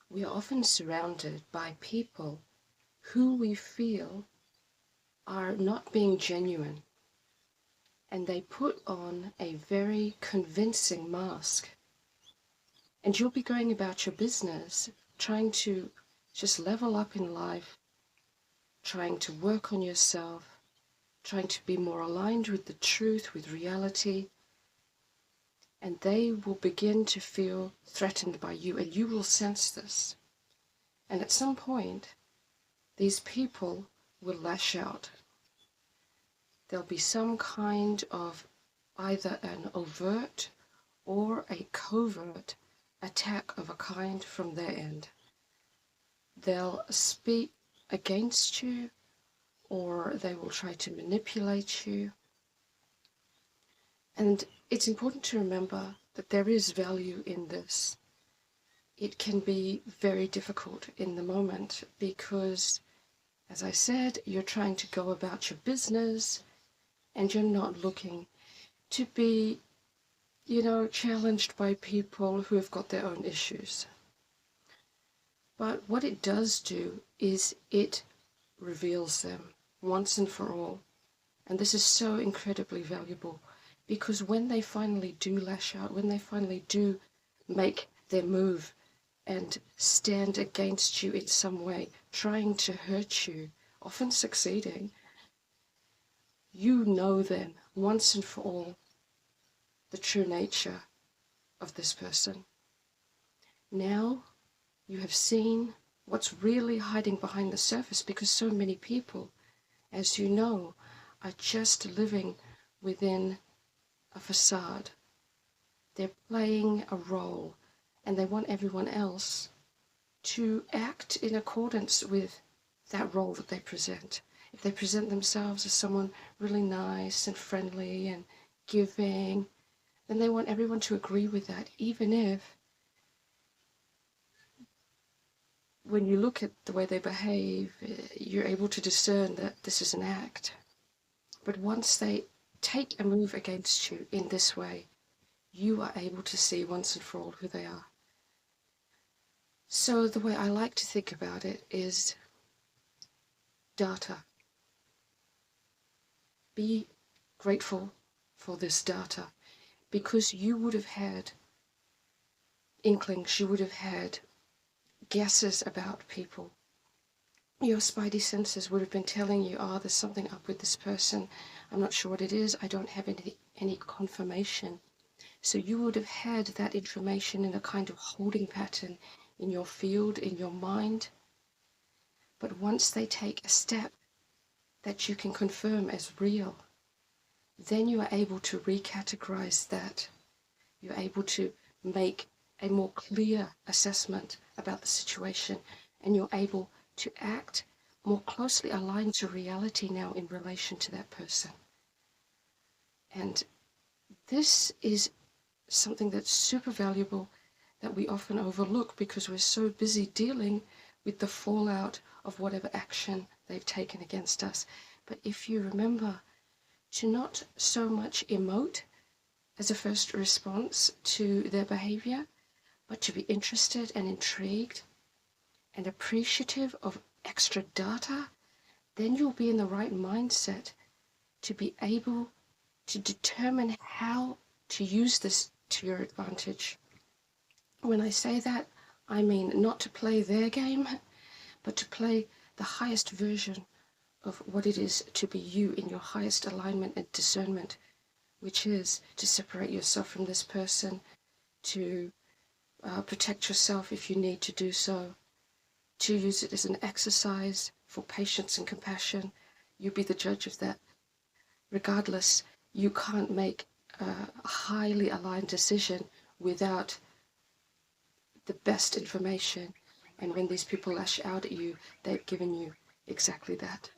We are often surrounded by people who we feel are not being genuine, and they put on a very convincing mask. And you'll be going about your business trying to just level up in life, trying to work on yourself, trying to be more aligned with the truth, with reality, and they will begin to feel threatened by you, and you will sense this. And at some point, these people will lash out. There'll be some kind of either an overt or a covert attack of a kind from their end. They'll speak against you, or they will try to manipulate you. And it's important to remember that there is value in this. It can be very difficult in the moment because, as I said, you're trying to go about your business and you're not looking to be, challenged by people who have got their own issues. But what it does do is it reveals them once and for all. And this is so incredibly valuable because when they finally do lash out, when they finally do make their move and stand against you in some way, trying to hurt you, often succeeding, you know then, once and for all, the true nature of this person. Now you have seen what's really hiding behind the surface, because so many people, as you know, are just living within a facade. They're playing a role, and they want everyone else to act in accordance with that role that they present. If they present themselves as someone really nice and friendly and giving, then they want everyone to agree with that, even if when you look at the way they behave, you're able to discern that this is an act. But once they take a move against you in this way, you are able to see once and for all who they are. So the way I like to think about it is data. Be grateful for this data, because you would have had inklings, you would have had guesses about people. Your spidey senses would have been telling you, there's something up with this person. I'm not sure what it is. I don't have any confirmation. So you would have had that information in a kind of holding pattern in your field, in your mind. But once they take a step that you can confirm as real, then you are able to recategorize that. You're able to make a more clear assessment about the situation, and you're able to act more closely aligned to reality now in relation to that person. And this is something that's super valuable that we often overlook because we're so busy dealing with the fallout of whatever action they've taken against us. But if you remember to not so much emote as a first response to their behavior, but to be interested and intrigued and appreciative of extra data, then you'll be in the right mindset to be able to determine how to use this to your advantage. When I say that, I mean not to play their game, but to play the highest version of what it is to be you in your highest alignment and discernment, which is to separate yourself from this person, to protect yourself if you need to do so, to use it as an exercise for patience and compassion. You be the judge of that. Regardless, you can't make a highly aligned decision without the best information. And when these people lash out at you, they've given you exactly that.